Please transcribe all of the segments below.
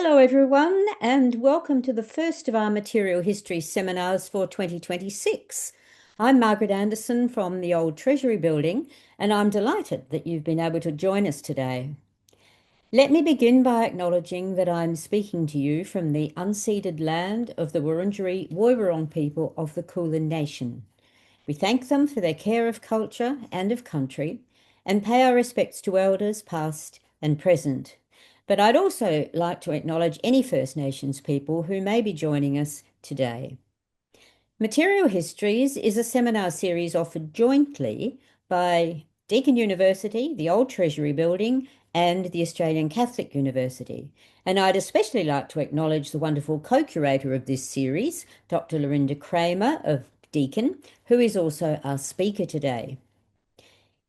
Hello everyone, and welcome to the first of our material history seminars for 2026. I'm Margaret Anderson from the Old Treasury Building, and I'm delighted that you've been able to join us today. Let me begin by acknowledging that I'm speaking to you from the unceded land of the Wurundjeri Woiwurrung people of the Kulin Nation. We thank them for their care of culture and of country, and pay our respects to elders past and present. But I'd also like to acknowledge any First Nations people who may be joining us today. Material Histories is a seminar series offered jointly by Deakin University, the Old Treasury Building, and the Australian Catholic University. And I'd especially like to acknowledge the wonderful co-curator of this series, Dr. Lorinda Cramer of Deakin, who is also our speaker today.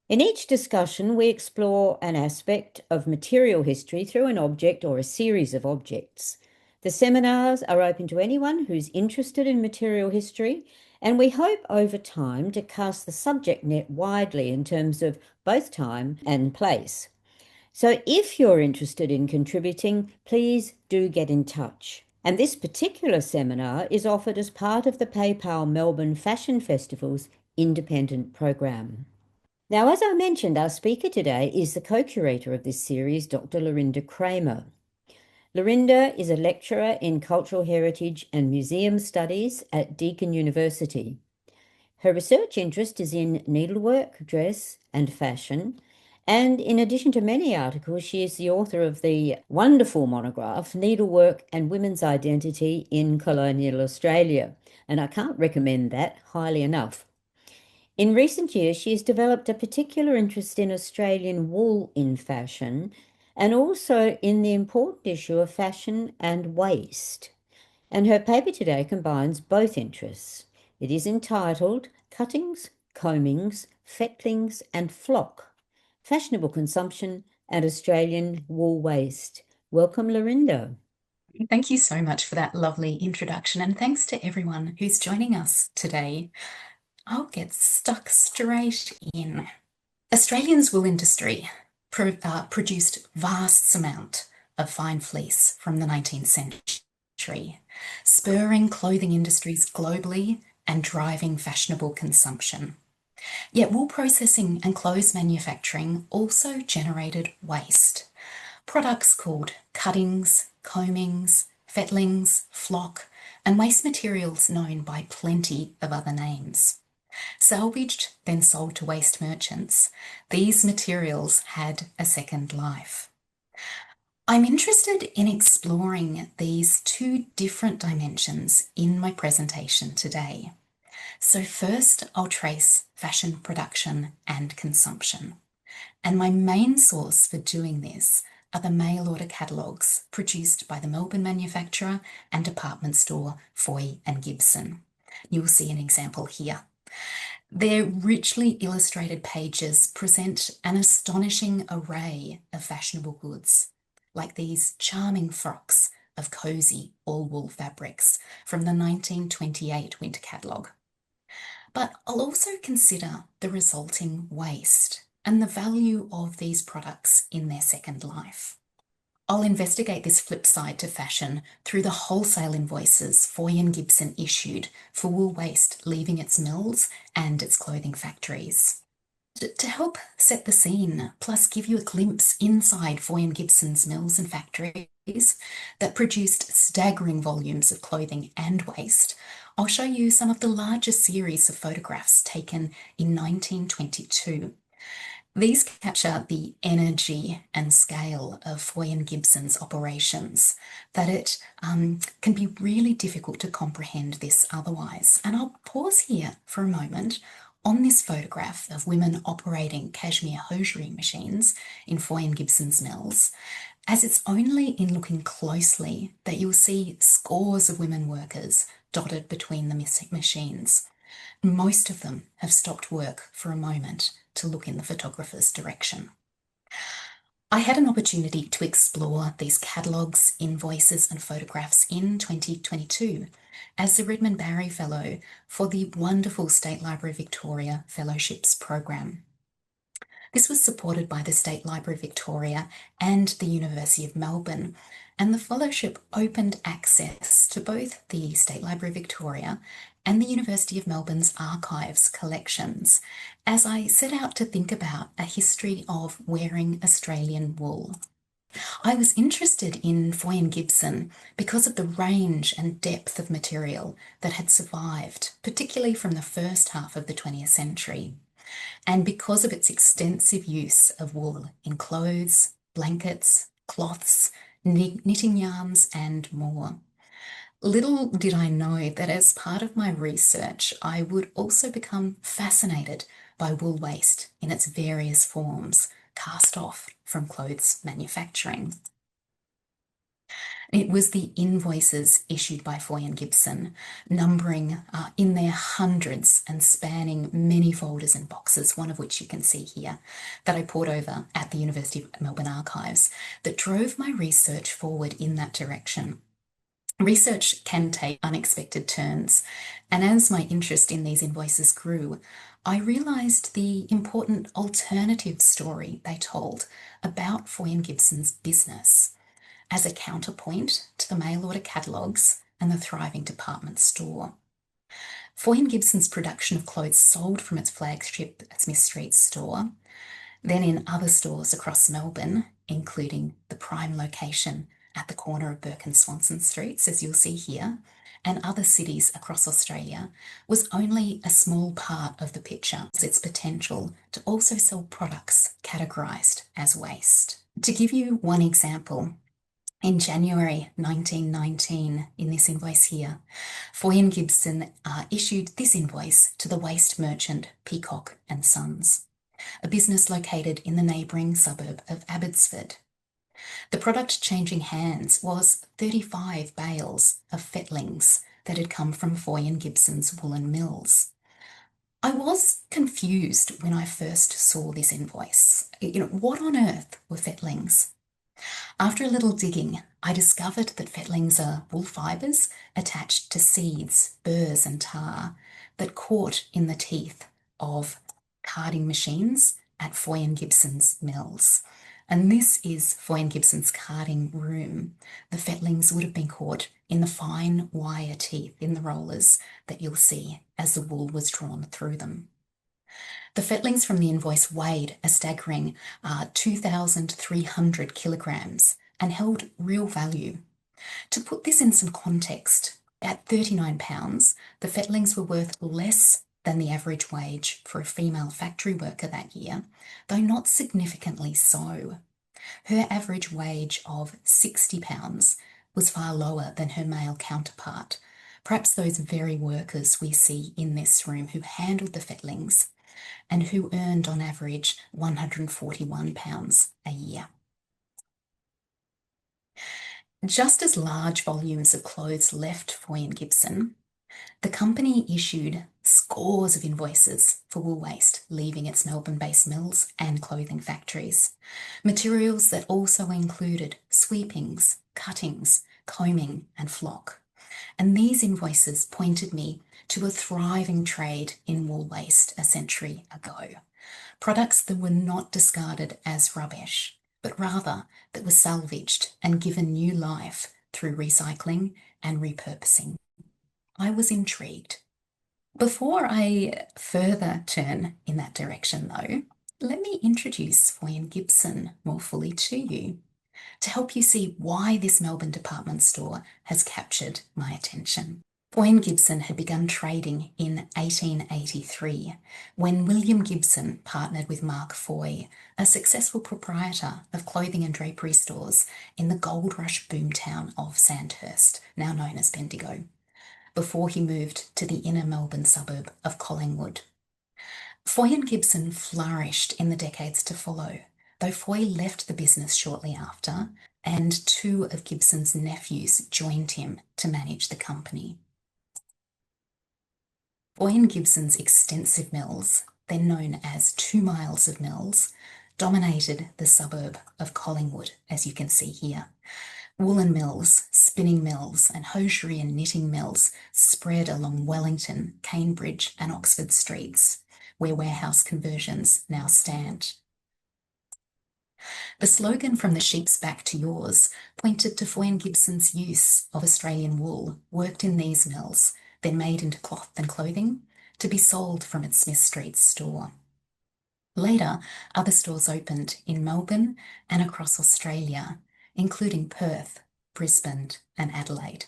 In each discussion, we explore an aspect of material history through an object or a series of objects. The seminars are open to anyone who's interested in material history, and we hope over time to cast the subject net widely in terms of both time and place. So if you're interested in contributing, please do get in touch. And this particular seminar is offered as part of the PayPal Melbourne Fashion Festival's independent program. Now, as I mentioned, our speaker today is the co-curator of this series, Dr. Lorinda Cramer. Lorinda is a lecturer in cultural heritage and museum studies at Deakin University. Her research interest is in needlework, dress, and fashion. And in addition to many articles, she is the author of the wonderful monograph, Needlework and Women's Identity in Colonial Australia. And I can't recommend that highly enough. In recent years, she has developed a particular interest in Australian wool in fashion and also in the important issue of fashion and waste. And her paper today combines both interests. It is entitled Cuttings, Combings, Fettlings and Flock, Fashionable Consumption and Australian Wool Waste. Welcome, Lorinda. Thank you so much for that lovely introduction, and thanks to everyone who's joining us today. I'll get stuck straight in. Australia's wool industry produced vast amount of fine fleece from the 19th century, spurring clothing industries globally and driving fashionable consumption. Yet wool processing and clothes manufacturing also generated waste. Products called cuttings, combings, fettlings, flock, and waste materials known by plenty of other names. Salvaged, then sold to waste merchants, these materials had a second life. I'm interested in exploring these two different dimensions in my presentation today. So first, I'll trace fashion production and consumption. And my main source for doing this are the mail order catalogues produced by the Melbourne manufacturer and department store Foy and Gibson. You'll see an example here. Their richly illustrated pages present an astonishing array of fashionable goods, like these charming frocks of cosy all-wool fabrics from the 1928 winter catalogue. But I'll also consider the resulting waste and the value of these products in their second life. I'll investigate this flip side to fashion through the wholesale invoices Foy and Gibson issued for wool waste leaving its mills and its clothing factories. To help set the scene, plus give you a glimpse inside Foy and Gibson's mills and factories that produced staggering volumes of clothing and waste, I'll show you some of the largest series of photographs taken in 1922. These capture the energy and scale of Foy and Gibson's operations, that it can be really difficult to comprehend this otherwise. And I'll pause here for a moment on this photograph of women operating cashmere hosiery machines in Foy and Gibson's mills, as it's only in looking closely that you'll see scores of women workers dotted between the machines. Most of them have stopped work for a moment to look in the photographer's direction. I had an opportunity to explore these catalogues, invoices and photographs in 2022 as the Redmond Barry Fellow for the wonderful State Library Victoria Fellowships program. This was supported by the State Library of Victoria and the University of Melbourne, and the fellowship opened access to both the State Library of Victoria and the University of Melbourne's archives collections as I set out to think about a history of wearing Australian wool. I was interested in Foy and Gibson because of the range and depth of material that had survived, particularly from the first half of the 20th century, and because of its extensive use of wool in clothes, blankets, cloths, knitting yarns, and more. Little did I know that as part of my research, I would also become fascinated by wool waste in its various forms, cast off from clothes manufacturing. It was the invoices issued by Foy and Gibson, numbering in their hundreds and spanning many folders and boxes, one of which you can see here, that I poured over at the University of Melbourne archives, that drove my research forward in that direction. Research can take unexpected turns, and as my interest in these invoices grew, I realised the important alternative story they told about Foy and Gibson's business as a counterpoint to the mail order catalogues and the thriving department store. Foy and Gibson's production of clothes sold from its flagship Smith Street store, then in other stores across Melbourne, including the prime location at the corner of Burke and Swanson Streets, as you'll see here, and other cities across Australia, was only a small part of the picture. Its potential to also sell products categorised as waste. To give you one example, in January 1919, in this invoice here, Foy and Gibson issued this invoice to the waste merchant Peacock and Sons, a business located in the neighbouring suburb of Abbotsford. The product changing hands was 35 bales of Fettlings that had come from Foy and Gibson's woolen mills. I was confused when I first saw this invoice. What on earth were Fettlings? After a little digging, I discovered that Fettlings are wool fibres attached to seeds, burrs and tar that caught in the teeth of carding machines at Foy and Gibson's mills. And this is Foy and Gibson's carding room. The Fettlings would have been caught in the fine wire teeth in the rollers that you'll see as the wool was drawn through them. The Fettlings from the invoice weighed a staggering 2,300 kilograms and held real value. To put this in some context, at £39, the Fettlings were worth less than the average wage for a female factory worker that year, though not significantly so. Her average wage of £60 was far lower than her male counterpart, perhaps those very workers we see in this room who handled the Fettlings and who earned on average £141 a year. Just as large volumes of clothes left Foy and Gibson, the company issued scores of invoices for wool waste leaving its Melbourne-based mills and clothing factories, materials that also included sweepings, cuttings, combing and flock. And these invoices pointed me to a thriving trade in wool waste a century ago. Products that were not discarded as rubbish, but rather that were salvaged and given new life through recycling and repurposing. I was intrigued. Before I further turn in that direction though, let me introduce Foy and Gibson more fully to you to help you see why this Melbourne department store has captured my attention. Foy and Gibson had begun trading in 1883 when William Gibson partnered with Mark Foy, a successful proprietor of clothing and drapery stores in the gold rush boomtown of Sandhurst, now known as Bendigo, before he moved to the inner Melbourne suburb of Collingwood. Foy and Gibson flourished in the decades to follow, though Foy left the business shortly after, and two of Gibson's nephews joined him to manage the company. Foy and Gibson's extensive mills, then known as 2 miles of mills, dominated the suburb of Collingwood, as you can see here. Woolen mills, spinning mills, and hosiery and knitting mills spread along Wellington, Cambridge, and Oxford streets, where warehouse conversions now stand. The slogan "From the sheep's back to yours" pointed to Foy and Gibson's use of Australian wool worked in these mills, then made into cloth and clothing, to be sold from its Smith Street store. Later, other stores opened in Melbourne and across Australia, including Perth, Brisbane, and Adelaide.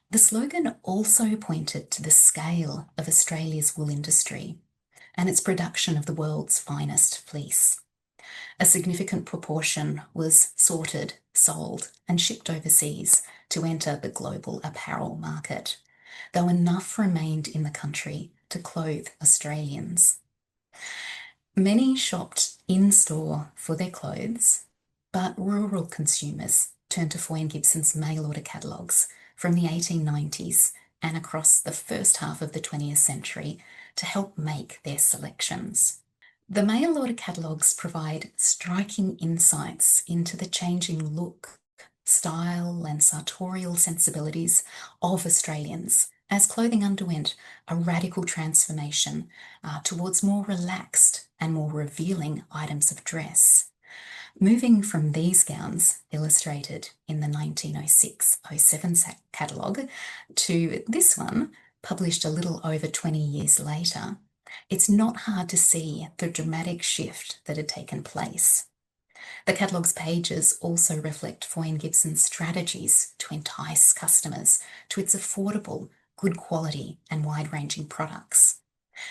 The slogan also pointed to the scale of Australia's wool industry and its production of the world's finest fleece. A significant proportion was sorted, sold, and shipped overseas to enter the global apparel market, though enough remained in the country to clothe Australians. Many shopped in-store for their clothes, but rural consumers turned to Foy and Gibson's mail-order catalogues from the 1890s and across the first half of the 20th century to help make their selections. The mail-order catalogues provide striking insights into the changing look, style, and sartorial sensibilities of Australians as clothing underwent a radical transformation towards more relaxed and more revealing items of dress. Moving from these gowns, illustrated in the 1906-07 catalogue, to this one, published a little over 20 years later, it's not hard to see the dramatic shift that had taken place. The catalogue's pages also reflect Foy and Gibson's strategies to entice customers to its affordable, good quality and wide-ranging products.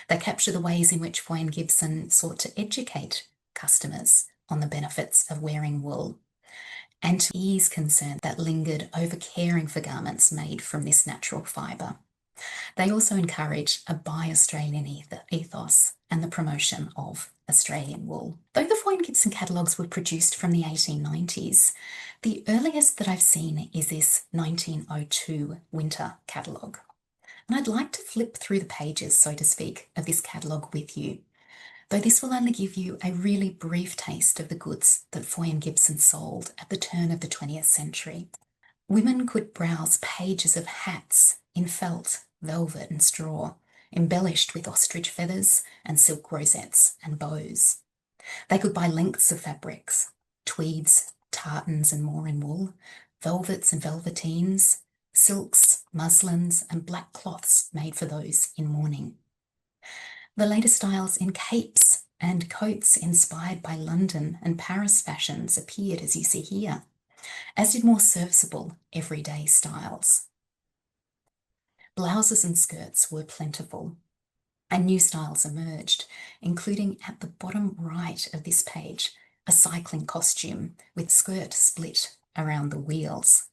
They capture the ways in which Foy and Gibson sought to educate customers on the benefits of wearing wool and to ease concern that lingered over caring for garments made from this natural fibre. They also encourage a Buy Australian ethos and the promotion of Australian wool. Though the Foy and Gibson catalogues were produced from the 1890s, the earliest that I've seen is this 1902 winter catalogue. And I'd like to flip through the pages, so to speak, of this catalogue with you, though this will only give you a really brief taste of the goods that Foy and Gibson sold at the turn of the 20th century. Women could browse pages of hats in felt, velvet and straw, embellished with ostrich feathers and silk rosettes and bows. They could buy lengths of fabrics, tweeds, tartans and more in wool, velvets and velveteens, silks, muslins and black cloths made for those in mourning. The later styles in capes and coats inspired by London and Paris fashions appeared, as you see here, as did more serviceable everyday styles. Blouses and skirts were plentiful, and new styles emerged, including at the bottom right of this page, a cycling costume with skirt split around the wheels.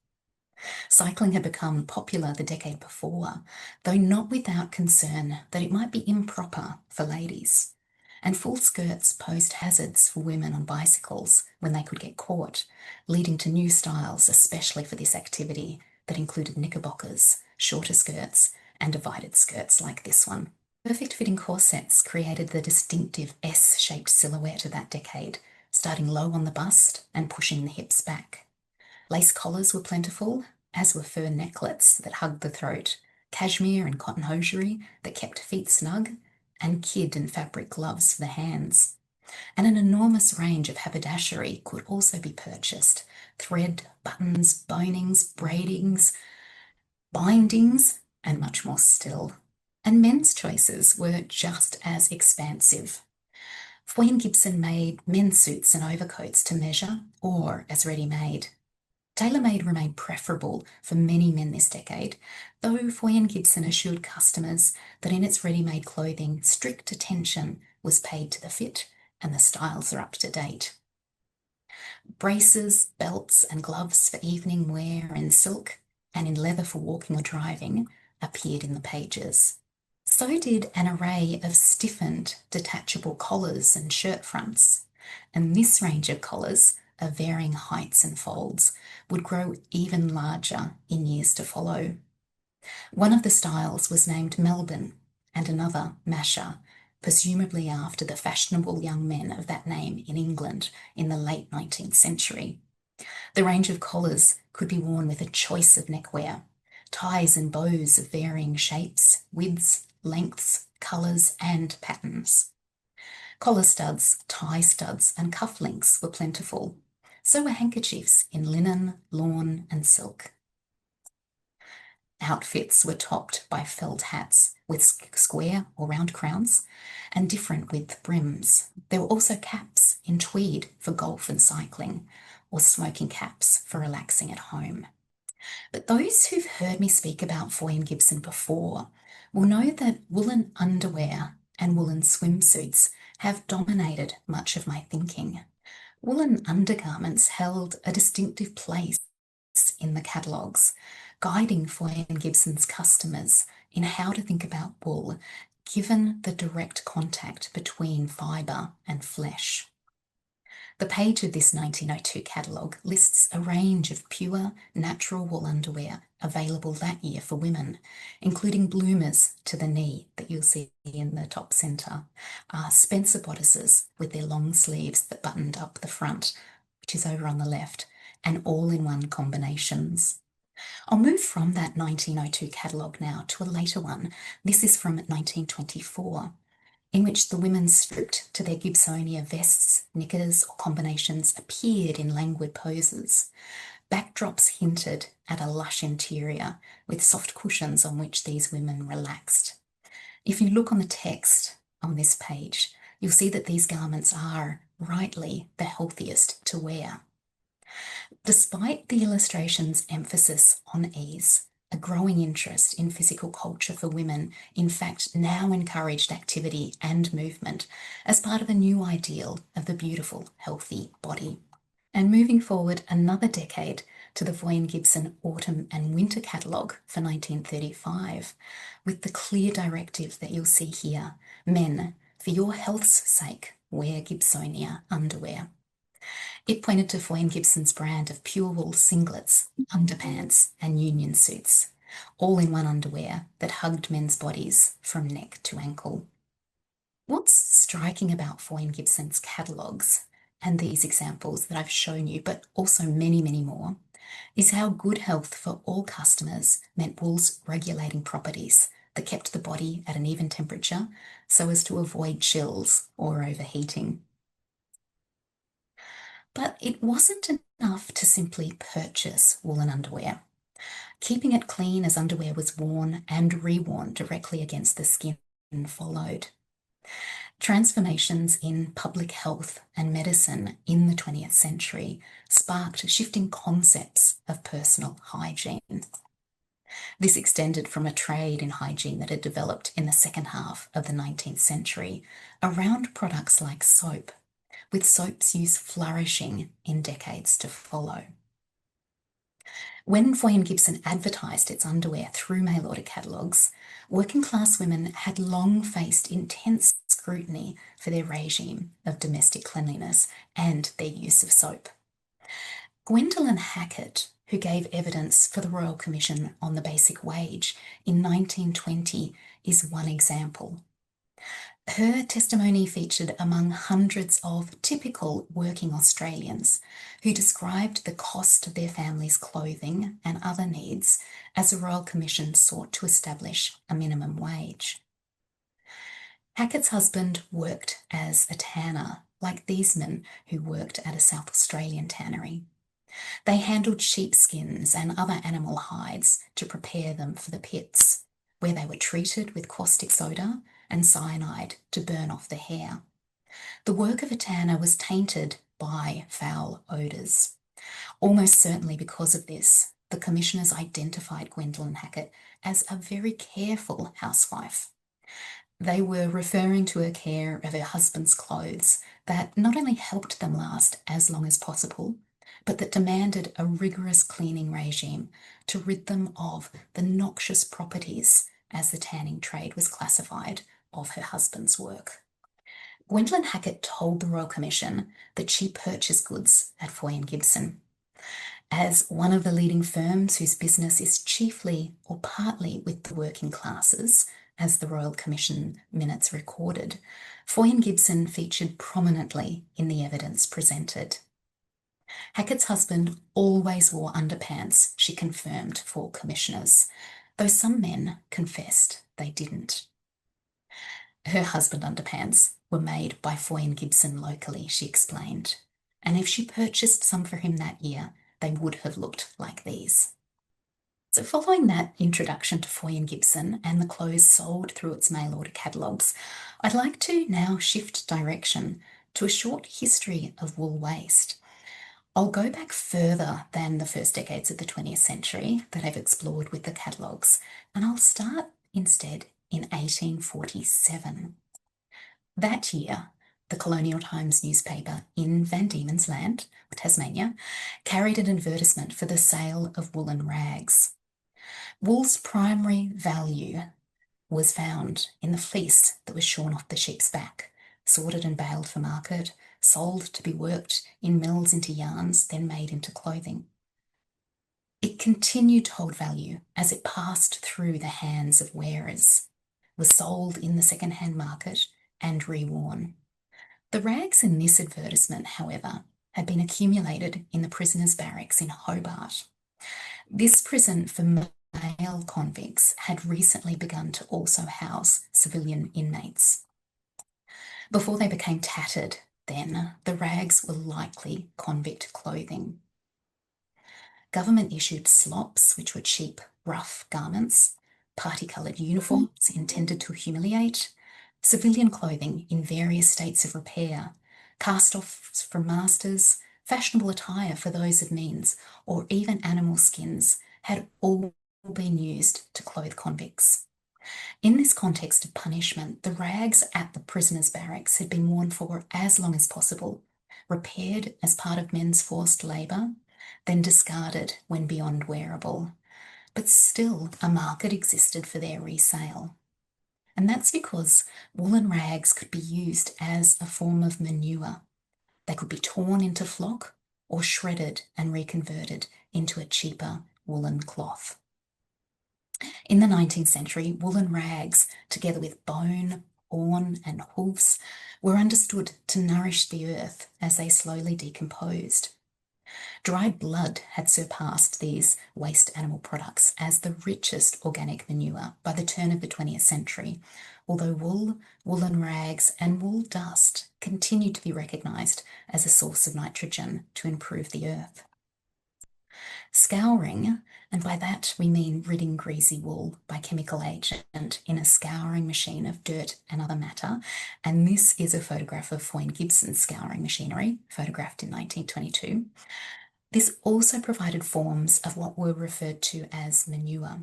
Cycling had become popular the decade before, though not without concern that it might be improper for ladies, and full skirts posed hazards for women on bicycles when they could get caught, leading to new styles especially for this activity that included knickerbockers, shorter skirts, and divided skirts like this one. Perfect fitting corsets created the distinctive S-shaped silhouette of that decade, starting low on the bust and pushing the hips back. Lace collars were plentiful, as were fur necklets that hugged the throat, cashmere and cotton hosiery that kept feet snug, and kid and fabric gloves for the hands. And an enormous range of haberdashery could also be purchased: thread, buttons, bonings, braidings, bindings, and much more still. And men's choices were just as expansive. Foy and Gibson made men's suits and overcoats to measure or as ready-made. Tailor-made remained preferable for many men this decade, though Foy and Gibson assured customers that in its ready-made clothing, strict attention was paid to the fit and the styles are up to date. Braces, belts and gloves for evening wear in silk and in leather for walking or driving appeared in the pages. So did an array of stiffened, detachable collars and shirt fronts, and this range of collars, of varying heights and folds, would grow even larger in years to follow. One of the styles was named Melbourne and another Masher, presumably after the fashionable young men of that name in England in the late 19th century. The range of collars could be worn with a choice of neckwear, ties and bows of varying shapes, widths, lengths, colours and patterns. Collar studs, tie studs, and cufflinks were plentiful. So were handkerchiefs in linen, lawn, and silk. Outfits were topped by felt hats with square or round crowns and different with brims. There were also caps in tweed for golf and cycling, or smoking caps for relaxing at home. But those who've heard me speak about Foy and Gibson before will know that woolen underwear and woolen swimsuits have dominated much of my thinking. Woolen undergarments held a distinctive place in the catalogues, guiding Foy and Gibson's customers in how to think about wool, given the direct contact between fibre and flesh. The page of this 1902 catalogue lists a range of pure, natural wool underwear available that year for women, including bloomers to the knee that you'll see in the top centre, Spencer bodices with their long sleeves that buttoned up the front, which is over on the left, and all-in-one combinations. I'll move from that 1902 catalogue now to a later one. This is from 1924. In which the women stripped to their Gibsonia vests, knickers, or combinations appeared in languid poses. Backdrops hinted at a lush interior with soft cushions on which these women relaxed. If you look on the text on this page, you'll see that these garments are, rightly, the healthiest to wear. Despite the illustration's emphasis on ease, a growing interest in physical culture for women, in fact, now encouraged activity and movement as part of a new ideal of the beautiful, healthy body. And moving forward another decade to the Foy and Gibson Autumn and Winter catalogue for 1935, with the clear directive that you'll see here: men, for your health's sake, wear Gibsonia underwear. It pointed to Foy and Gibson's brand of pure wool singlets, underpants, and union suits, all-in-one underwear that hugged men's bodies from neck to ankle. What's striking about Foy and Gibson's catalogues, and these examples that I've shown you, but also many, many more, is how good health for all customers meant wool's regulating properties that kept the body at an even temperature so as to avoid chills or overheating. But it wasn't enough to simply purchase woolen underwear. Keeping it clean as underwear was worn and reworn directly against the skin followed. Transformations in public health and medicine in the 20th century sparked shifting concepts of personal hygiene. This extended from a trade in hygiene that had developed in the second half of the 19th century around products like soap, with soap's use flourishing in decades to follow. When Foy and Gibson advertised its underwear through mail-order catalogues, working-class women had long faced intense scrutiny for their regime of domestic cleanliness and their use of soap. Gwendolyn Hackett, who gave evidence for the Royal Commission on the Basic Wage in 1920, is one example. Her testimony featured among hundreds of typical working Australians who described the cost of their family's clothing and other needs as the Royal Commission sought to establish a minimum wage. Hackett's husband worked as a tanner, like these men who worked at a South Australian tannery. They handled sheepskins and other animal hides to prepare them for the pits, where they were treated with caustic soda and cyanide to burn off the hair. The work of a tanner was tainted by foul odours. Almost certainly because of this, the commissioners identified Gwendolyn Hackett as a very careful housewife. They were referring to her care of her husband's clothes that not only helped them last as long as possible, but that demanded a rigorous cleaning regime to rid them of the noxious properties, as the tanning trade was classified, of her husband's work. Gwendolyn Hackett told the Royal Commission that she purchased goods at Foy and Gibson. As one of the leading firms whose business is chiefly or partly with the working classes, as the Royal Commission minutes recorded, Foy and Gibson featured prominently in the evidence presented. Hackett's husband always wore underpants, she confirmed for commissioners, though some men confessed they didn't. Her husband underpants were made by Foy and Gibson locally, she explained. And if she purchased some for him that year, they would have looked like these. So following that introduction to Foy and Gibson and the clothes sold through its mail order catalogues, I'd like to now shift direction to a short history of wool waste. I'll go back further than the first decades of the 20th century that I've explored with the catalogues, and I'll start instead in 1847. That year, the Colonial Times newspaper in Van Diemen's Land, Tasmania, carried an advertisement for the sale of woolen rags. Wool's primary value was found in the fleece that was shorn off the sheep's back, sorted and baled for market, sold to be worked in mills into yarns, then made into clothing. It continued to hold value as it passed through the hands of wearers, was sold in the second-hand market and reworn. The rags in this advertisement, however, had been accumulated in the prisoners' barracks in Hobart. This prison for male convicts had recently begun to also house civilian inmates. Before they became tattered, then, the rags were likely convict clothing. Government issued slops, which were cheap, rough garments, party-coloured uniforms intended to humiliate, civilian clothing in various states of repair, cast-offs from masters, fashionable attire for those of means, or even animal skins had all been used to clothe convicts. In this context of punishment, the rags at the prisoners' barracks had been worn for as long as possible, repaired as part of men's forced labour, then discarded when beyond wearable. But still, a market existed for their resale. And that's because woolen rags could be used as a form of manure. They could be torn into flock or shredded and reconverted into a cheaper woolen cloth. In the 19th century, woolen rags, together with bone, horn, and hoofs, were understood to nourish the earth as they slowly decomposed. Dried blood had surpassed these waste animal products as the richest organic manure by the turn of the 20th century, although wool, woolen rags, and wool dust continued to be recognised as a source of nitrogen to improve the earth. Scouring, and by that we mean ridding greasy wool by chemical agent in a scouring machine of dirt and other matter, and this is a photograph of Foy and Gibson's scouring machinery, photographed in 1922. This also provided forms of what were referred to as manure.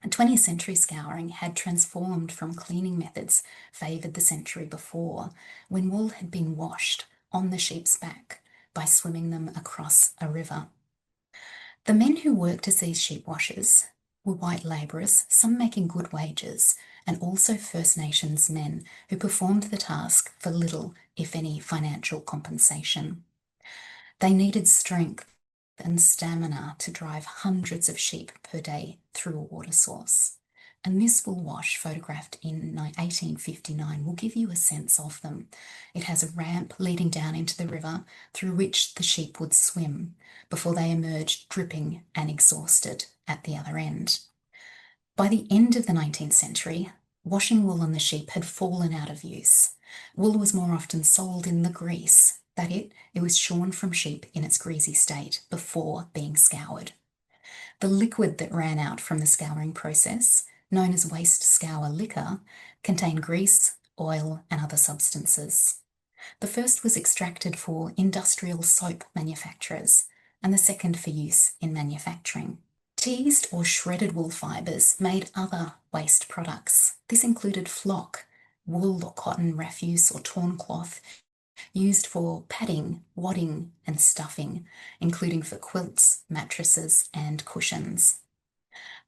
20th century scouring had transformed from cleaning methods favoured the century before, when wool had been washed on the sheep's back by swimming them across a river. The men who worked as these sheep washers were white labourers, some making good wages, and also First Nations men who performed the task for little, if any, financial compensation. They needed strength and stamina to drive hundreds of sheep per day through a water source. And this wool wash, photographed in 1859, will give you a sense of them. It has a ramp leading down into the river through which the sheep would swim before they emerged dripping and exhausted at the other end. By the end of the 19th century, washing wool on the sheep had fallen out of use. Wool was more often sold in the grease. It was shorn from sheep in its greasy state before being scoured. The liquid that ran out from the scouring process, known as waste scour liquor, contained grease, oil, and other substances. The first was extracted for industrial soap manufacturers, and the second for use in manufacturing. Teased or shredded wool fibres made other waste products. This included flock, wool or cotton refuse or torn cloth, used for padding, wadding, and stuffing, including for quilts, mattresses, and cushions.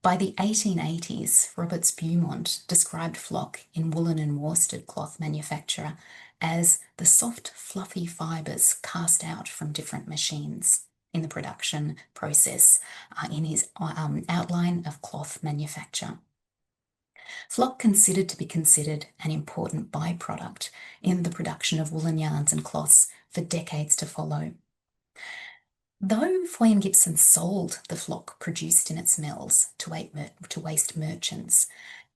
By the 1880s, Roberts Beaumont described flock in woolen and worsted cloth manufacture as the soft, fluffy fibres cast out from different machines in the production process in his outline of cloth manufacture. Flock considered to be considered an important byproduct in the production of woolen yarns and cloths for decades to follow. Though Foy and Gibson sold the flock produced in its mills to waste merchants,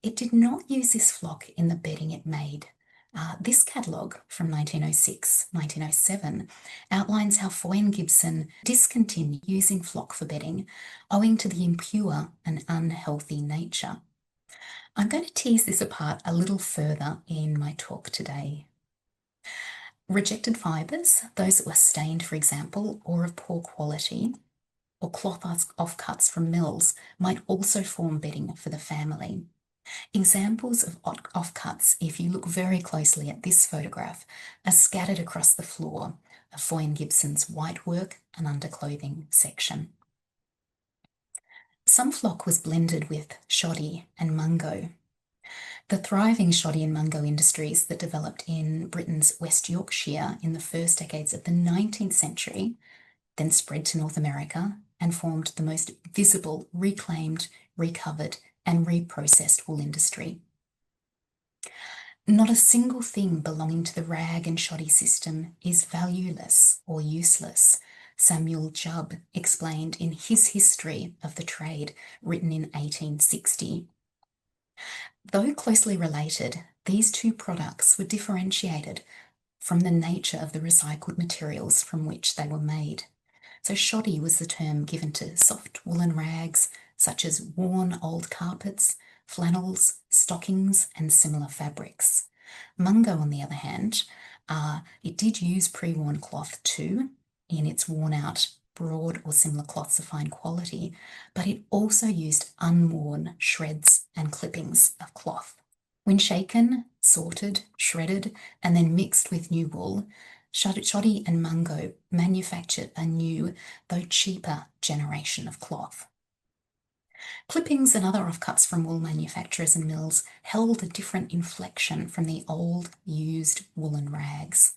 it did not use this flock in the bedding it made, This catalogue from 1906-1907 outlines how Foy and Gibson discontinued using flock for bedding owing to the impure and unhealthy nature. I'm going to tease this apart a little further in my talk today. Rejected fibres, those that were stained, for example, or of poor quality, or cloth offcuts from mills, might also form bedding for the family. Examples of offcuts, if you look very closely at this photograph, are scattered across the floor of Foy and Gibson's whitework and underclothing section. Some flock was blended with shoddy and mungo. The thriving shoddy and mungo industries that developed in Britain's West Yorkshire in the first decades of the 19th century then spread to North America and formed the most visible reclaimed, recovered, and reprocessed wool industry. Not a single thing belonging to the rag and shoddy system is valueless or useless, Samuel Jubb explained in his History of the Trade, written in 1860. Though closely related, these two products were differentiated from the nature of the recycled materials from which they were made. So shoddy was the term given to soft woolen rags, such as worn old carpets, flannels, stockings, and similar fabrics. Mungo, on the other hand, it did use pre-worn cloth too, in its worn-out broad or similar cloths of fine quality, but it also used unworn shreds and clippings of cloth. When shaken, sorted, shredded, and then mixed with new wool, shoddy and mungo manufactured a new, though cheaper, generation of cloth. Clippings and other offcuts from wool manufacturers and mills held a different inflection from the old, used woolen rags.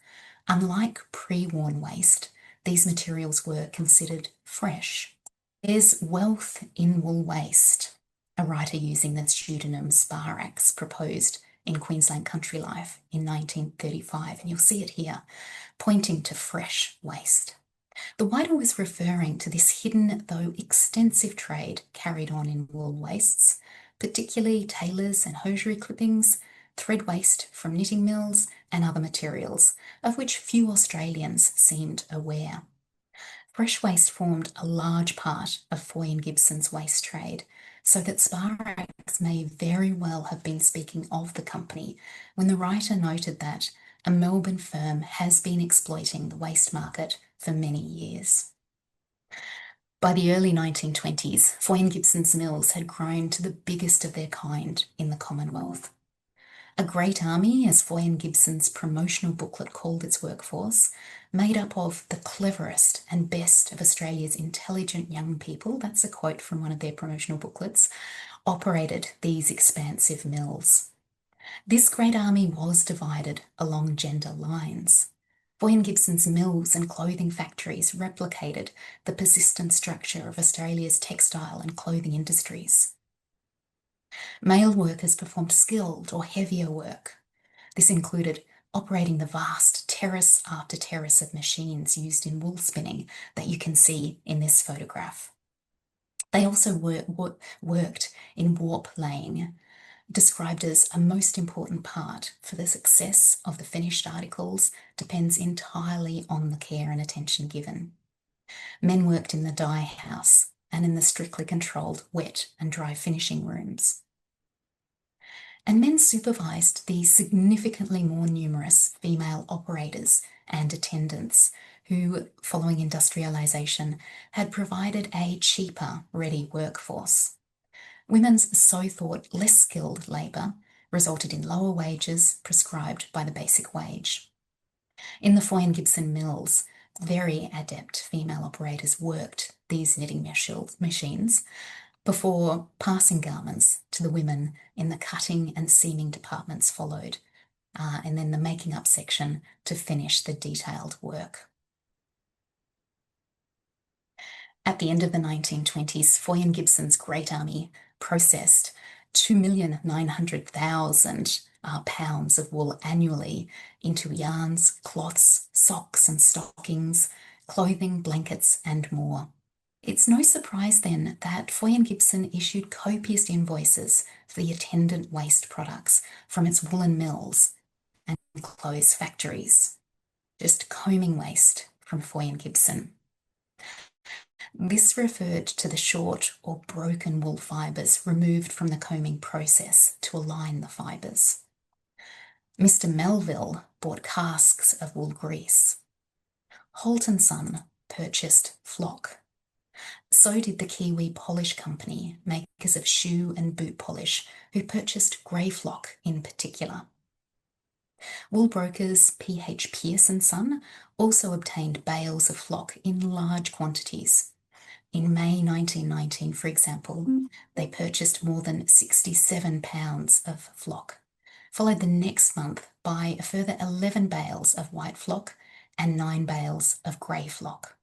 Unlike pre-worn waste, these materials were considered fresh. There's wealth in wool waste, a writer using the pseudonym Sparax proposed in Queensland Country Life in 1935, and you'll see it here, pointing to fresh waste. The writer was referring to this hidden, though extensive trade carried on in wool wastes, particularly tailors and hosiery clippings, thread waste from knitting mills, and other materials, of which few Australians seemed aware. Fresh waste formed a large part of Foy and Gibson's waste trade, so that Sparax may very well have been speaking of the company when the writer noted that a Melbourne firm has been exploiting the waste market for many years. By the early 1920s, Foy and Gibson's mills had grown to the biggest of their kind in the Commonwealth. A great army, as Foy and Gibson's promotional booklet called its workforce, made up of the cleverest and best of Australia's intelligent young people, that's a quote from one of their promotional booklets, operated these expansive mills. This great army was divided along gender lines. Foy and Gibson's mills and clothing factories replicated the persistent structure of Australia's textile and clothing industries. Male workers performed skilled or heavier work. This included operating the vast terrace after terrace of machines used in wool spinning that you can see in this photograph. They also worked in warp laying, described as a most important part for the success of the finished articles depends entirely on the care and attention given. Men worked in the dye house and in the strictly controlled wet and dry finishing rooms. And men supervised the significantly more numerous female operators and attendants who, following industrialisation, had provided a cheaper, ready workforce. Women's so-thought less skilled labour resulted in lower wages prescribed by the basic wage. In the Foy and Gibson mills, very adept female operators worked these knitting machines before passing garments to the women in the cutting and seaming departments followed, and then the making up section to finish the detailed work. At the end of the 1920s, Foy and Gibson's Great Army processed 2,900,000 pounds of wool annually into yarns, cloths, socks and stockings, clothing, blankets and more. It's no surprise then that Foy and Gibson issued copious invoices for the attendant waste products from its woolen mills, and close factories. Just combing waste from Foy and Gibson. This referred to the short or broken wool fibres removed from the combing process to align the fibres. Mr. Melville bought casks of wool grease. Holt and Son purchased flock. So did the Kiwi Polish Company, makers of shoe and boot polish, who purchased grey flock in particular. Wool brokers P.H. Pearce and Son also obtained bales of flock in large quantities. In May 1919, for example, they purchased more than 67 pounds of flock, followed the next month by a further 11 bales of white flock and 9 bales of grey flock.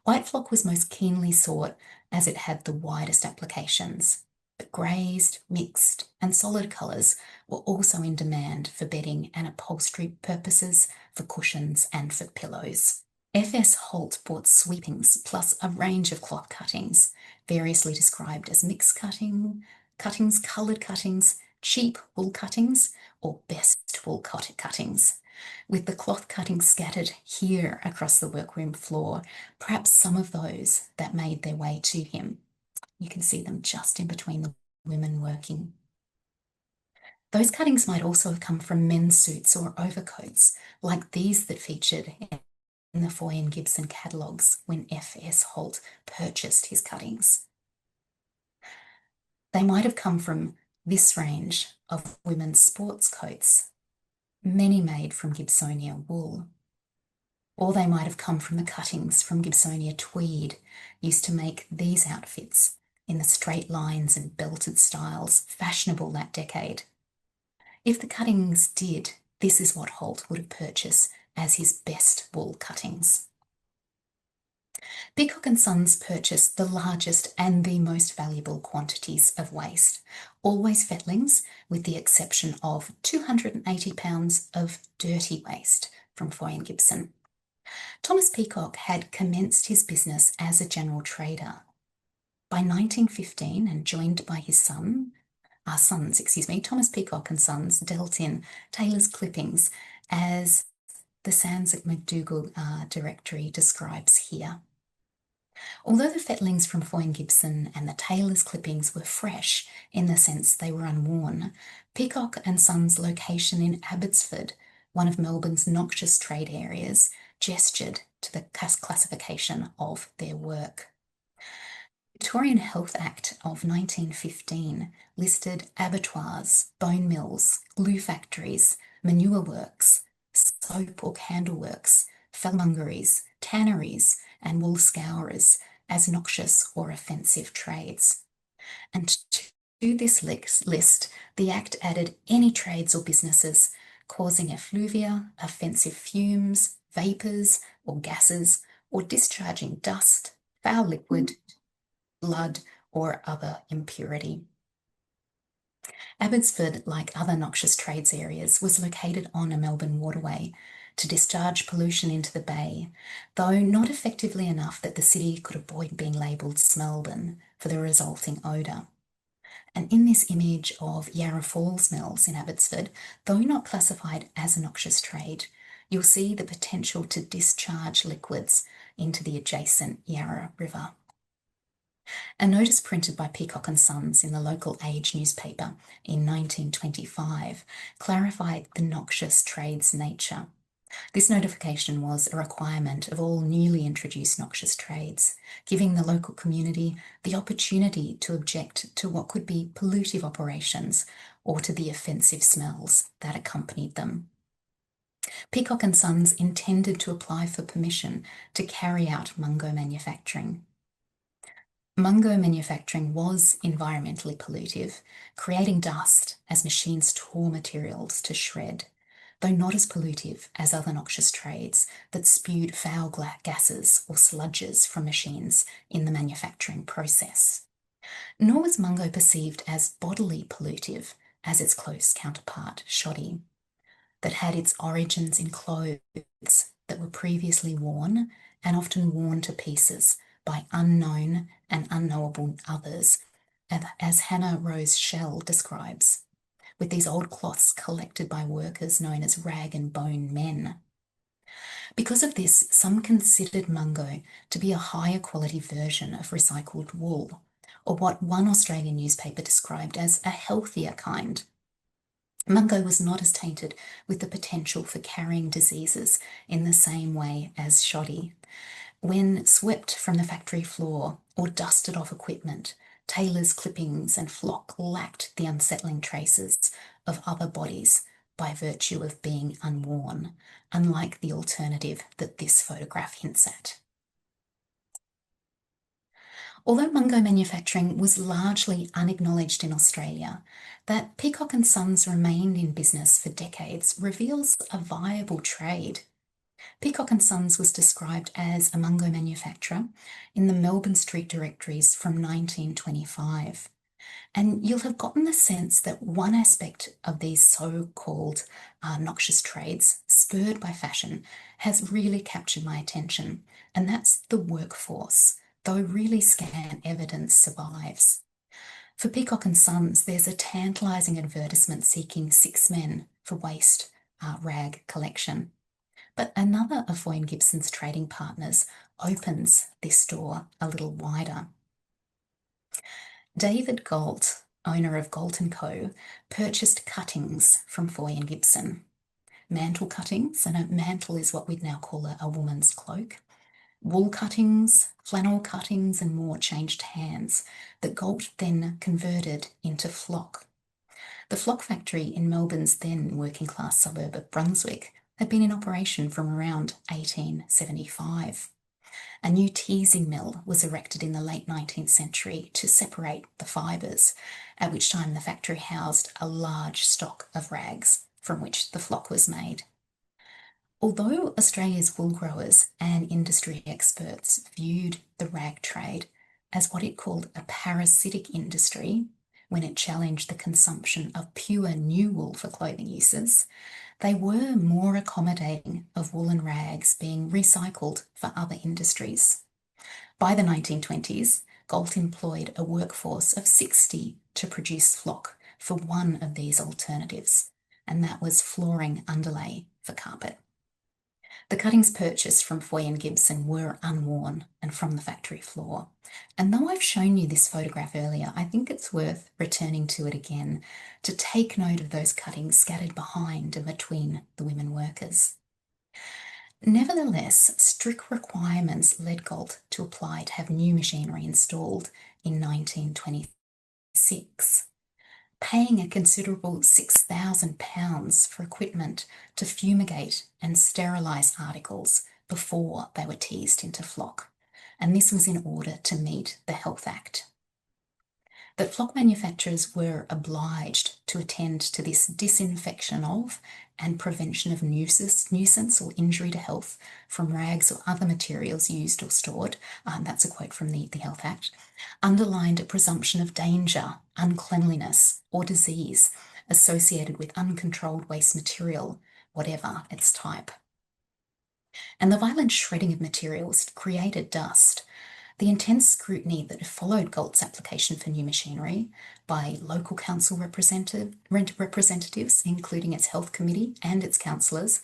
White flock was most keenly sought as it had the widest applications, but greys, mixed and solid colours were also in demand for bedding and upholstery purposes, for cushions and for pillows. F.S. Holt bought sweepings plus a range of cloth cuttings, variously described as mixed cuttings, coloured cuttings, cheap wool cuttings, or best wool cuttings, with the cloth cuttings scattered here across the workroom floor, perhaps some of those that made their way to him. You can see them just in between the women working. Those cuttings might also have come from men's suits or overcoats, like these that featured in the Foy and Gibson catalogues when F.S. Holt purchased his cuttings. They might have come from this range of women's sports coats, many made from Gibsonia wool. Or they might have come from the cuttings from Gibsonia tweed, used to make these outfits in the straight lines and belted styles fashionable that decade. If the cuttings did, this is what Holt would have purchased as his best wool cuttings. Peacock and Sons purchased the largest and the most valuable quantities of waste, always Fettlings, with the exception of 280 pounds of dirty waste from Foy and Gibson. Thomas Peacock had commenced his business as a general trader. By 1915, and joined by his sons, Thomas Peacock and Sons dealt in tailor's clippings, as the Sands at McDougall directory describes here. Although the Fettlings from Foy and Gibson and the tailor's clippings were fresh in the sense they were unworn, Peacock and Sons' location in Abbotsford, one of Melbourne's noxious trade areas, gestured to the classification of their work. The Victorian Health Act of 1915 listed abattoirs, bone mills, glue factories, manure works, soap or candle works, fellmongeries, tanneries, and wool scourers as noxious or offensive trades. And to this list, the Act added any trades or businesses causing effluvia, offensive fumes, vapours or gases, or discharging dust, foul liquid, blood, or other impurity. Abbotsford, like other noxious trades areas, was located on a Melbourne waterway to discharge pollution into the bay, though not effectively enough that the city could avoid being labelled Smelbourne for the resulting odour. And in this image of Yarra Falls Mills in Abbotsford, though not classified as a noxious trade, you'll see the potential to discharge liquids into the adjacent Yarra River. A notice printed by Peacock and Sons in the local Age newspaper in 1925 clarified the noxious trade's nature. This notification was a requirement of all newly introduced noxious trades, giving the local community the opportunity to object to what could be pollutive operations or to the offensive smells that accompanied them. Peacock and Sons intended to apply for permission to carry out mungo manufacturing. Mungo manufacturing was environmentally pollutive, creating dust as machines tore materials to shred, though not as pollutive as other noxious trades that spewed foul gases or sludges from machines in the manufacturing process. Nor was mungo perceived as bodily pollutive as its close counterpart, shoddy, that had its origins in clothes that were previously worn and often worn to pieces by unknown and unknowable others, as Hannah Rose Shell describes. with these old cloths collected by workers known as rag and bone men. Because of this, some considered mungo to be a higher quality version of recycled wool, or what one Australian newspaper described as a healthier kind. Mungo was not as tainted with the potential for carrying diseases in the same way as shoddy. When swept from the factory floor or dusted off equipment, tailors' clippings and flock lacked the unsettling traces of other bodies by virtue of being unworn, unlike the alternative that this photograph hints at. Although mungo manufacturing was largely unacknowledged in Australia, that Peacock and Sons remained in business for decades reveals a viable trade. Peacock and Sons was described as a mungo manufacturer in the Melbourne Street Directories from 1925. And you'll have gotten the sense that one aspect of these so-called noxious trades, spurred by fashion, has really captured my attention, and that's the workforce, though really scant evidence survives. For Peacock and Sons, there's a tantalising advertisement seeking 6 men for waste rag collection. But another of Foy and Gibson's trading partners opens this door a little wider. David Galt, owner of Galt & Co., purchased cuttings from Foy and Gibson. Mantle cuttings, and a mantle is what we'd now call a woman's cloak. Wool cuttings, flannel cuttings, and more changed hands that Galt then converted into flock. The flock factory in Melbourne's then working-class suburb of Brunswick had been in operation from around 1875. A new teasing mill was erected in the late 19th century to separate the fibres, at which time the factory housed a large stock of rags from which the flock was made. Although Australia's wool growers and industry experts viewed the rag trade as what it called a parasitic industry when it challenged the consumption of pure new wool for clothing uses, they were more accommodating of woolen rags being recycled for other industries. By the 1920s, Galt employed a workforce of 60 to produce flock for one of these alternatives, and that was flooring underlay for carpet. The cuttings purchased from Foy and Gibson were unworn and from the factory floor. And though I've shown you this photograph earlier, I think it's worth returning to it again to take note of those cuttings scattered behind and between the women workers. Nevertheless, strict requirements led Galt to apply to have new machinery installed in 1926. Paying a considerable £6,000 for equipment to fumigate and sterilise articles before they were teased into flock, and this was in order to meet the Health Act. But flock manufacturers were obliged to attend to this disinfection of and prevention of nuisance or injury to health from rags or other materials used or stored. That's a quote from the Health Act. Underlined a presumption of danger, uncleanliness, or disease associated with uncontrolled waste material, whatever its type. And the violent shredding of materials created dust. The intense scrutiny that followed Galt's application for new machinery by local council representatives, including its health committee and its councillors,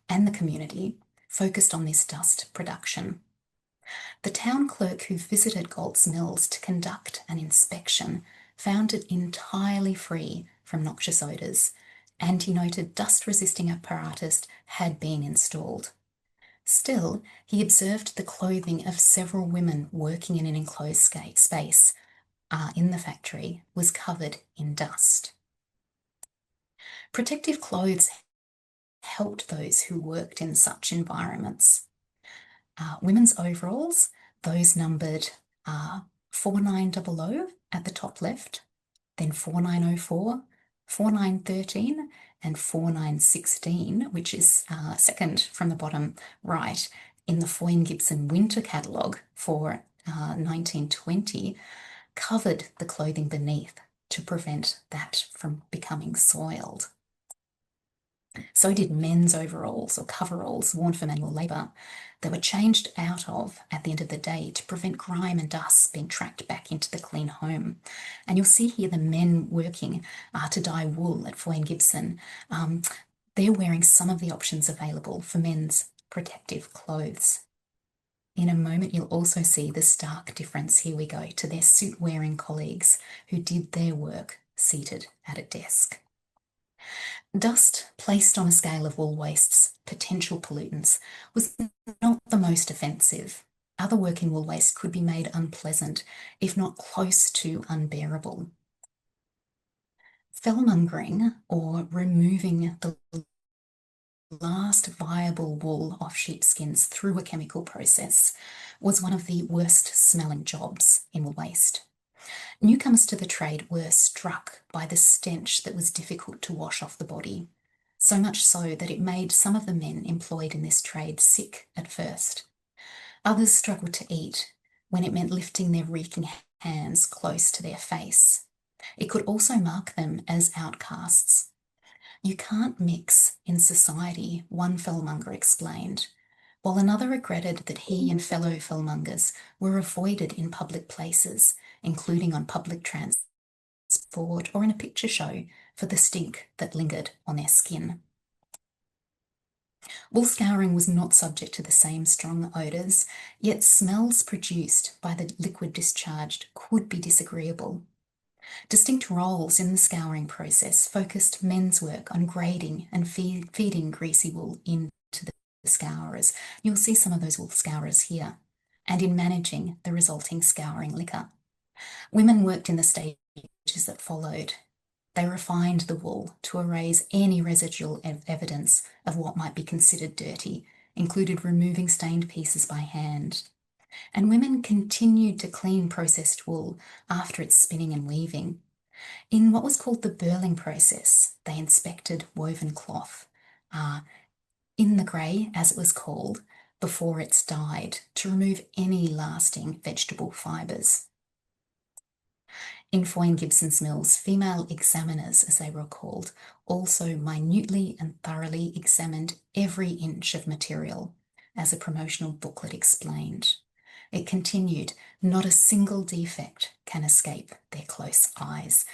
and the community, focused on this dust production. The town clerk who visited Galt's mills to conduct an inspection found it entirely free from noxious odours, and he noted dust-resisting apparatus had been installed. Still, he observed the clothing of several women working in an enclosed space in the factory was covered in dust. Protective clothes helped those who worked in such environments. Women's overalls, those numbered 4900 at the top left, then 4904, 4913, and 4916, which is second from the bottom right in the Foy and Gibson winter catalogue for 1920, covered the clothing beneath to prevent that from becoming soiled. So did men's overalls or coveralls worn for manual labour. They were changed out of at the end of the day to prevent grime and dust being tracked back into the clean home. And you'll see here the men working to dye wool at Foy and Gibson. They're wearing some of the options available for men's protective clothes. In a moment, you'll also see the stark difference, here we go, to their suit-wearing colleagues who did their work seated at a desk. Dust placed on a scale of wool waste's potential pollutants was not the most offensive. Other work in wool waste could be made unpleasant, if not close to unbearable. Fellmongering, or removing the last viable wool off sheepskins through a chemical process, was one of the worst smelling jobs in wool waste. Newcomers to the trade were struck by the stench that was difficult to wash off the body, so much so that it made some of the men employed in this trade sick at first. Others struggled to eat when it meant lifting their reeking hands close to their face. It could also mark them as outcasts. You can't mix in society, one fellmonger explained, while another regretted that he and fellow fellmongers were avoided in public places, including on public transport or in a picture show, for the stink that lingered on their skin. Wool scouring was not subject to the same strong odours, yet smells produced by the liquid discharged could be disagreeable. Distinct roles in the scouring process focused men's work on grading and feeding greasy wool into the scourers. You'll see some of those wool scourers here, and in managing the resulting scouring liquor. Women worked in the stages that followed. They refined the wool to erase any residual evidence of what might be considered dirty, included removing stained pieces by hand. And women continued to clean processed wool after its spinning and weaving. In what was called the burling process, they inspected woven cloth, in the grey, as it was called, before it's dyed, to remove any lasting vegetable fibres. In Foy and Gibson's mills, female examiners, as they were called, also minutely and thoroughly examined every inch of material, as a promotional booklet explained. It continued, not a single defect can escape their close eyes.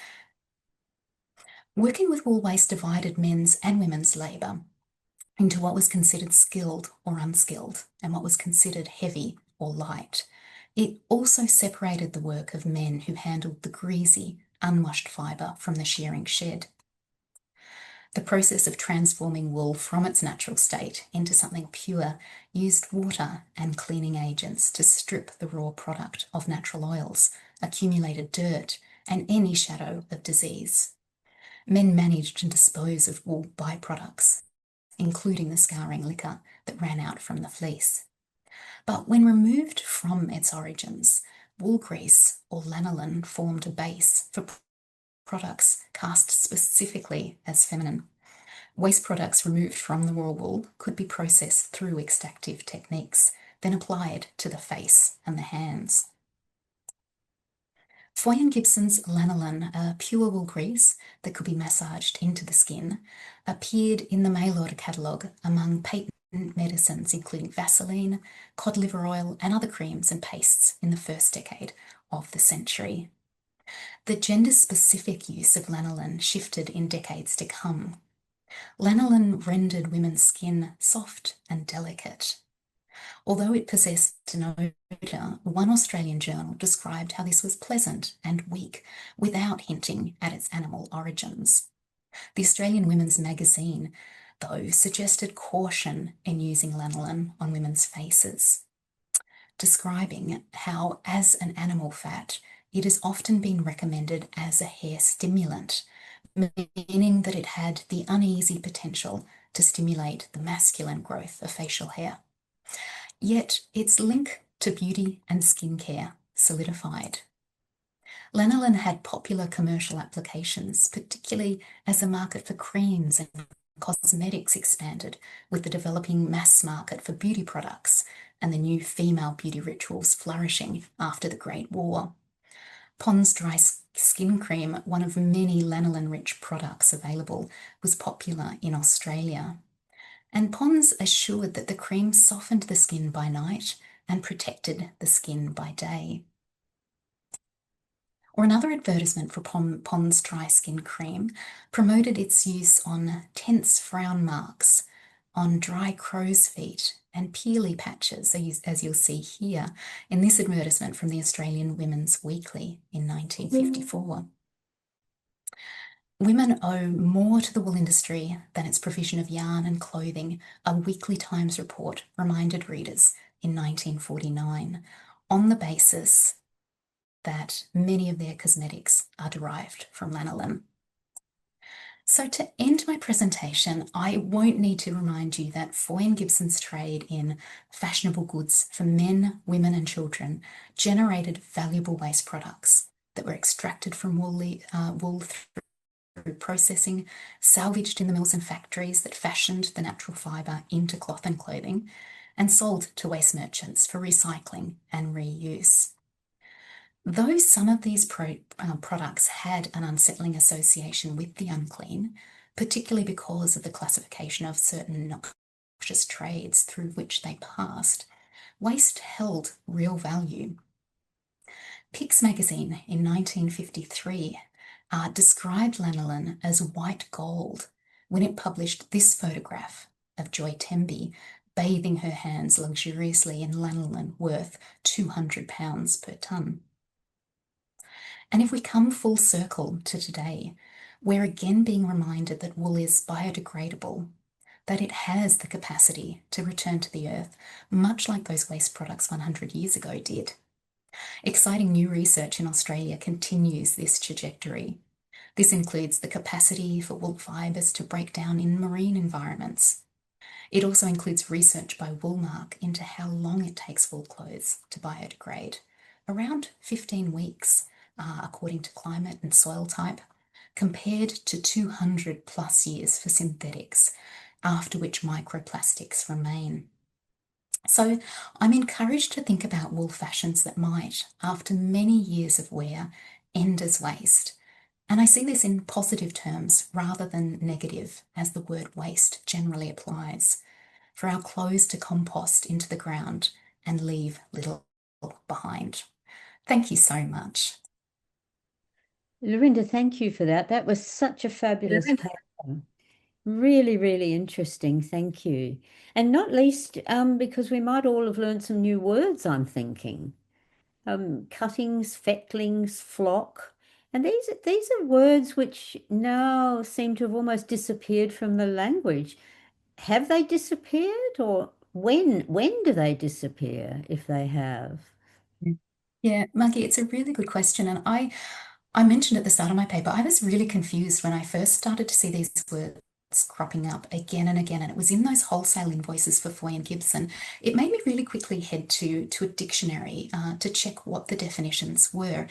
Working with wool waste divided men's and women's labour into what was considered skilled or unskilled and what was considered heavy or light. It also separated the work of men who handled the greasy, unwashed fibre from the shearing shed. The process of transforming wool from its natural state into something pure used water and cleaning agents to strip the raw product of natural oils, accumulated dirt, and any shadow of disease. Men managed to dispose of wool byproducts, including the scouring liquor that ran out from the fleece. But when removed from its origins, wool grease or lanolin formed a base for products cast specifically as feminine. Waste products removed from the raw wool could be processed through extractive techniques, then applied to the face and the hands. Foy and Gibson's lanolin, a pure wool grease that could be massaged into the skin, appeared in the mail order catalogue among patent medicines including Vaseline, cod liver oil, and other creams and pastes in the first decade of the century. The gender-specific use of lanolin shifted in decades to come. Lanolin rendered women's skin soft and delicate. Although it possessed an odour, one Australian journal described how this was pleasant and weak without hinting at its animal origins. The Australian Women's Magazine, though, suggested caution in using lanolin on women's faces, describing how, as an animal fat, it has often been recommended as a hair stimulant, meaning that it had the uneasy potential to stimulate the masculine growth of facial hair. Yet its link to beauty and skincare solidified. Lanolin had popular commercial applications, particularly as the market for creams and cosmetics expanded with the developing mass market for beauty products and the new female beauty rituals flourishing after the Great War. Pond's dry skin cream, one of many lanolin-rich products available, was popular in Australia. And Pond's assured that the cream softened the skin by night and protected the skin by day. Or another advertisement for Pond's dry skin cream promoted its use on tense frown marks, on dry crow's feet, and peely patches, as you'll see here in this advertisement from the Australian Women's Weekly in 1954. Women owe more to the wool industry than its provision of yarn and clothing, a Weekly Times report reminded readers in 1949, on the basis that many of their cosmetics are derived from lanolin. So to end my presentation, I won't need to remind you that Foy and Gibson's trade in fashionable goods for men, women and children generated valuable waste products that were extracted from wool through processing, salvaged in the mills and factories that fashioned the natural fibre into cloth and clothing, and sold to waste merchants for recycling and reuse. Though some of these products had an unsettling association with the unclean, particularly because of the classification of certain noxious trades through which they passed, waste held real value. Pix magazine in 1953 described lanolin as white gold when it published this photograph of Joy Temby bathing her hands luxuriously in lanolin worth £200 per tonne. And if we come full circle to today, we're again being reminded that wool is biodegradable, that it has the capacity to return to the earth, much like those waste products 100 years ago did. Exciting new research in Australia continues this trajectory. This includes the capacity for wool fibres to break down in marine environments. It also includes research by Woolmark into how long it takes wool clothes to biodegrade, around 15 weeks, according to climate and soil type, compared to 200 plus years for synthetics, after which microplastics remain. So I'm encouraged to think about wool fashions that might, after many years of wear, end as waste. And I see this in positive terms rather than negative, as the word waste generally applies, for our clothes to compost into the ground and leave little behind. Thank you so much. Lorinda, thank you for that. That was such a fabulous paper. Really, really interesting. Thank you. And not least, because we might all have learned some new words, I'm thinking. Cuttings, fettlings, flock. And these are words which now seem to have almost disappeared from the language. Have they disappeared, or when do they disappear if they have? Yeah, Maggie, it's a really good question. And I mentioned at the start of my paper, I was really confused when I first started to see these words cropping up again and again, and it was in those wholesale invoices for Foy and Gibson. It made me really quickly head to a dictionary to check what the definitions were.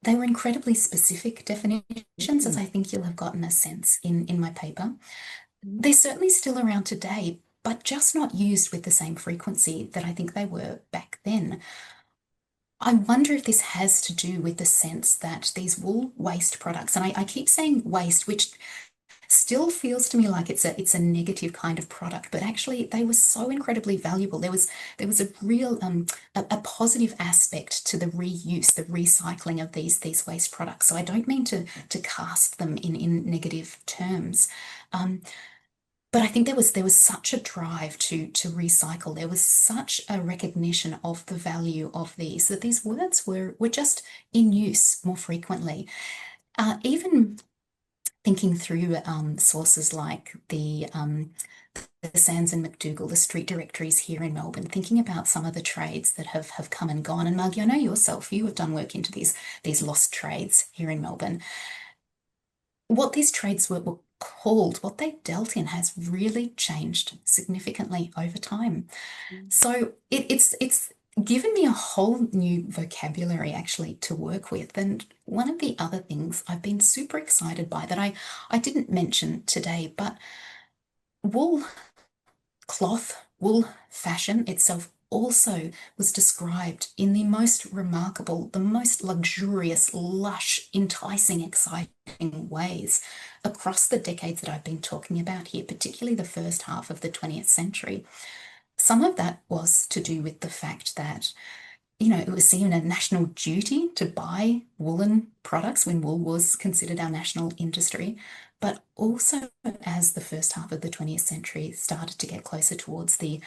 They were incredibly specific definitions, as I think you'll have gotten a sense in my paper. They're certainly still around today, but just not used with the same frequency that I think they were back then. I wonder if this has to do with the sense that these wool waste products, and I keep saying waste, which still feels to me like it's a negative kind of product, but actually they were so incredibly valuable. There was a real a positive aspect to the reuse, the recycling of these waste products. So I don't mean to cast them in negative terms. But I think there was such a drive to recycle. There was such a recognition of the value of these, that these words were just in use more frequently. Even thinking through sources like the Sands and McDougall, the street directories here in Melbourne, thinking about some of the trades that have come and gone. And Margie, I know yourself, you have done work into these lost trades here in Melbourne. What these trades were called, what they dealt in, has really changed significantly over time. So it's given me a whole new vocabulary actually to work with. And one of the other things I've been super excited by that I didn't mention today, but wool cloth, wool fashion itself also was described in the most remarkable, the most luxurious, lush, enticing, exciting ways across the decades that I've been talking about here, particularly the first half of the 20th century. Some of that was to do with the fact that it was seen a national duty to buy woolen products when wool was considered our national industry. But also, as the first half of the 20th century started to get closer towards the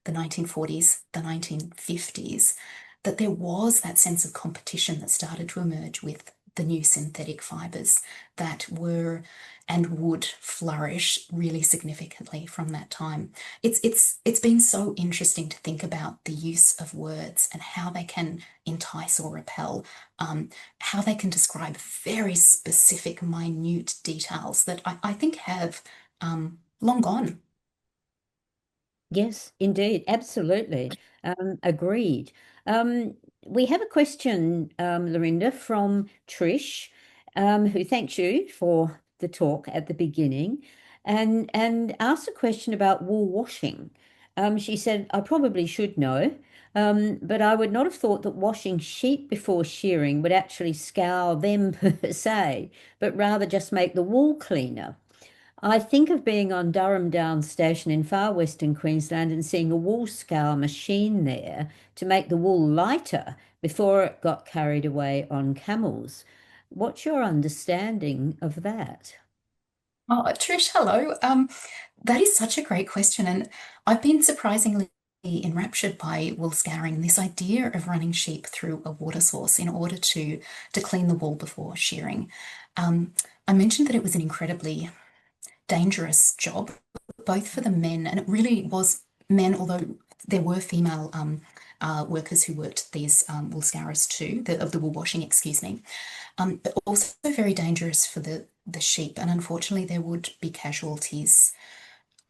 1940s, the 1950s, that there was that sense of competition that started to emerge with the new synthetic fibers that were and would flourish really significantly from that time. It's been so interesting to think about the use of words and how they can entice or repel, how they can describe very specific, minute details that I think have long gone. Yes, indeed. Absolutely. Agreed. Um, we have a question, Lorinda, from Trish, who thanks you for the talk at the beginning and asked a question about wool washing. She said, I probably should know, but I would not have thought that washing sheep before shearing would actually scour them per se, but rather just make the wool cleaner. I think of being on Durham Downs Station in far western Queensland and seeing a wool scour machine there to make the wool lighter before it got carried away on camels. What's your understanding of that? Oh, Trish, hello. That is such a great question, and I've been surprisingly enraptured by wool scouring, this idea of running sheep through a water source in order to clean the wool before shearing. I mentioned that it was an incredibly dangerous job, both for the men, and it really was men, although there were female workers who worked these wool scourers too, of the wool washing, excuse me, but also very dangerous for the sheep. And unfortunately, there would be casualties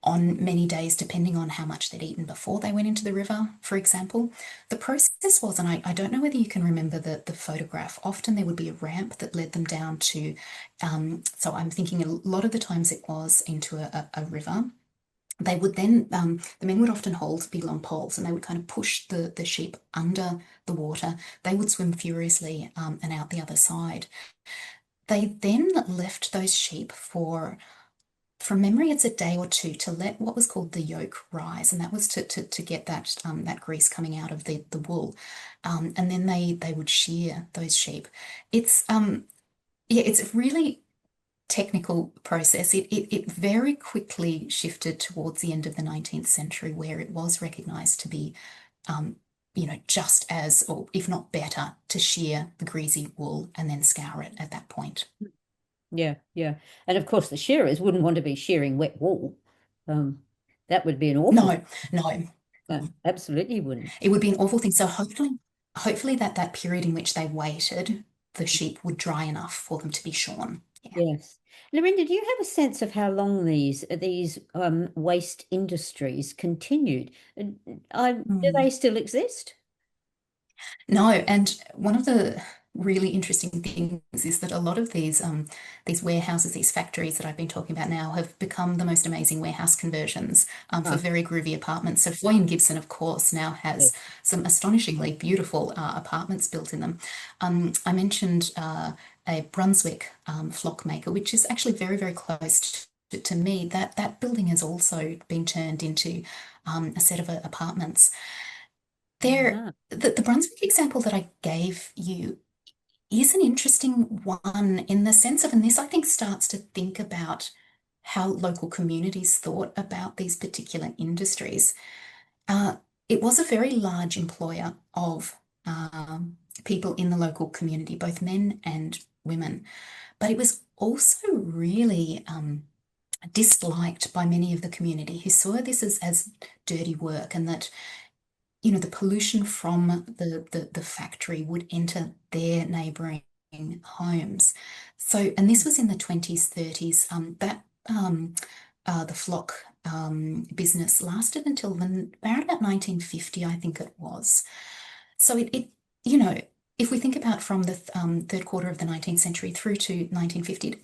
on many days, depending on how much they'd eaten before they went into the river, for example. The process was, and I don't know whether you can remember the photograph, often there would be a ramp that led them down to, so I'm thinking a lot of the times it was into a river. They would then, the men would often hold big long poles and they would kind of push the sheep under the water. They would swim furiously and out the other side. They then left those sheep for, from memory, it's a day or two to let what was called the yolk rise, and that was to get that grease coming out of the wool, and then they would shear those sheep. It's yeah, it's a really technical process. It very quickly shifted towards the end of the 19th century, where it was recognised to be um, just as, or if not better, to shear the greasy wool and then scour it at that point. Yeah, yeah. And of course, the shearers wouldn't want to be shearing wet wool. That would be an awful No, thing. no. Absolutely wouldn't. It would be an awful thing. So hopefully that period in which they waited, the sheep would dry enough for them to be shorn. Yeah. Yes. Lorinda, do you have a sense of how long these waste industries continued? Do they Mm. still exist? No, and one of the really interesting things is that a lot of these warehouses, these factories that I've been talking about now, have become the most amazing warehouse conversions for Ah, very groovy apartments. So Foy and Gibson, of course, now has yes. some astonishingly beautiful apartments built in them. I mentioned a Brunswick flock maker, which is actually very, very close to me. That building has also been turned into a set of apartments. There, Ah, the Brunswick example that I gave you is an interesting one in the sense of, and this I think starts to think about how local communities thought about these particular industries. Uh, it was a very large employer of people in the local community, both men and women, but it was also really disliked by many of the community who saw this as dirty work, and that the pollution from the factory would enter their neighboring homes. So, and this was in the 20s, 30s. The flock business lasted until around about 1950, I think it was. So you know, if we think about from the third quarter of the 19th century through to 1950,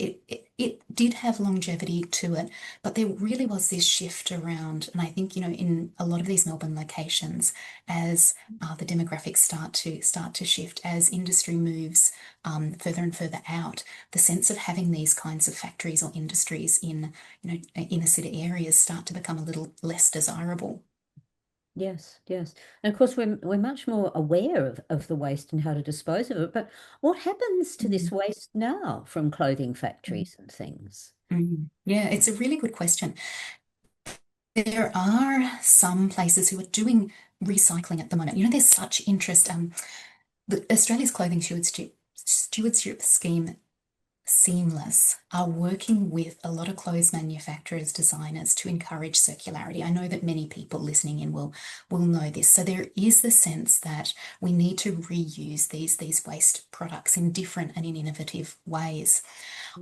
it did have longevity to it, but there really was this shift around, and I think, in a lot of these Melbourne locations, as the demographics start to shift, as industry moves further and further out, the sense of having these kinds of factories or industries in, inner city areas start to become a little less desirable. Yes, yes. And of course, we're much more aware of the waste and how to dispose of it. But what happens to this Mm, waste now from clothing mm, factories and things? Yeah, it's a really good question. There are some places who are doing recycling at the moment. There's such interest. Australia's Clothing Stewardship Scheme, Seamless, are working with a lot of clothes manufacturers, designers to encourage circularity. I know that many people listening in will know this. So there is the sense that we need to reuse these waste products in different and in innovative ways.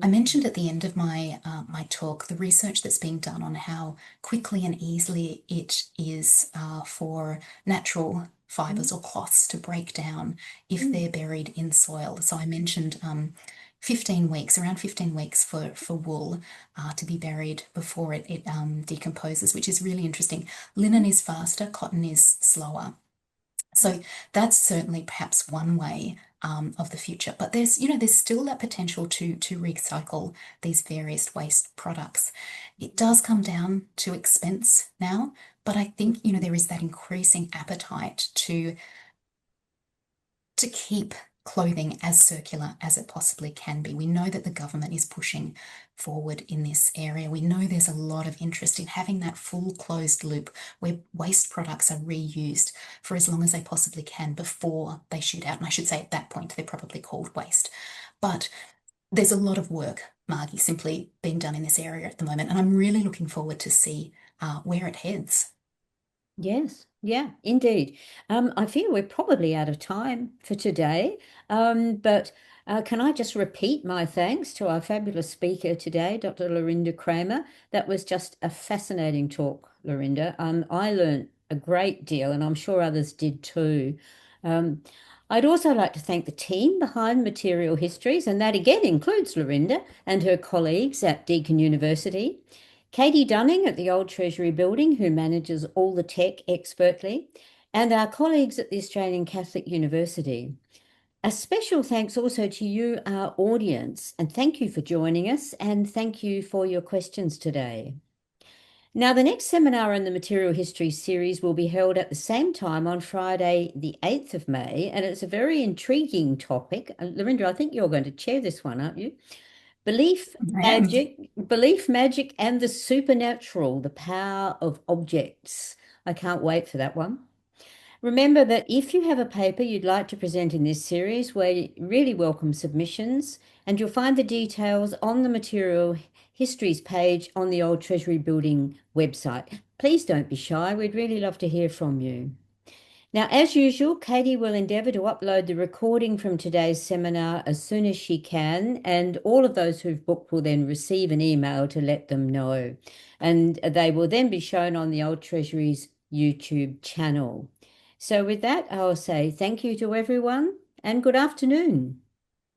I mentioned at the end of my talk the research that's being done on how quickly and easily it is for natural Mm, fibers or cloths to break down if mm, they're buried in soil. So I mentioned 15 weeks, around 15 weeks for wool to be buried before it decomposes, which is really interesting. Linen mm. is faster, cotton is slower. So that's certainly perhaps one way of the future. But there's still that potential to recycle these various waste products. It does come down to expense now, but I think, there is that increasing appetite to keep clothing as circular as it possibly can be. We know that the government is pushing forward in this area. We know there's a lot of interest in having that full closed loop where waste products are reused for as long as they possibly can before they shoot out. And I should say at that point, they're probably called waste. But there's a lot of work, Margie, simply being done in this area at the moment. And I'm really looking forward to see where it heads. Yes, yeah, indeed. I feel we're probably out of time for today, but can I just repeat my thanks to our fabulous speaker today, Dr. Lorinda Cramer? That was just a fascinating talk, Lorinda. I learned a great deal, and I'm sure others did too. Um, I'd also like to thank the team behind Material Histories, and that again includes Lorinda and her colleagues at Deakin University. Katie Dunning at the Old Treasury Building, who manages all the tech expertly, and our colleagues at the Australian Catholic University. A special thanks also to you, our audience, and thank you for joining us and thank you for your questions today. Now, the next seminar in the Material History series will be held at the same time on Friday, the 8th of May, and it's a very intriguing topic. Lorinda, I think you're going to chair this one, aren't you? I am. Belief, magic, and the supernatural, the power of objects. I can't wait for that one. Remember that if you have a paper you'd like to present in this series, we really welcome submissions, and you'll find the details on the Material Histories page on the Old Treasury Building website. Please don't be shy, we'd really love to hear from you. Now, as usual, Katie will endeavour to upload the recording from today's seminar as soon as she can, and all of those who've booked will then receive an email to let them know. And they will then be shown on the Old Treasury's YouTube channel. So with that, I'll say thank you to everyone and good afternoon.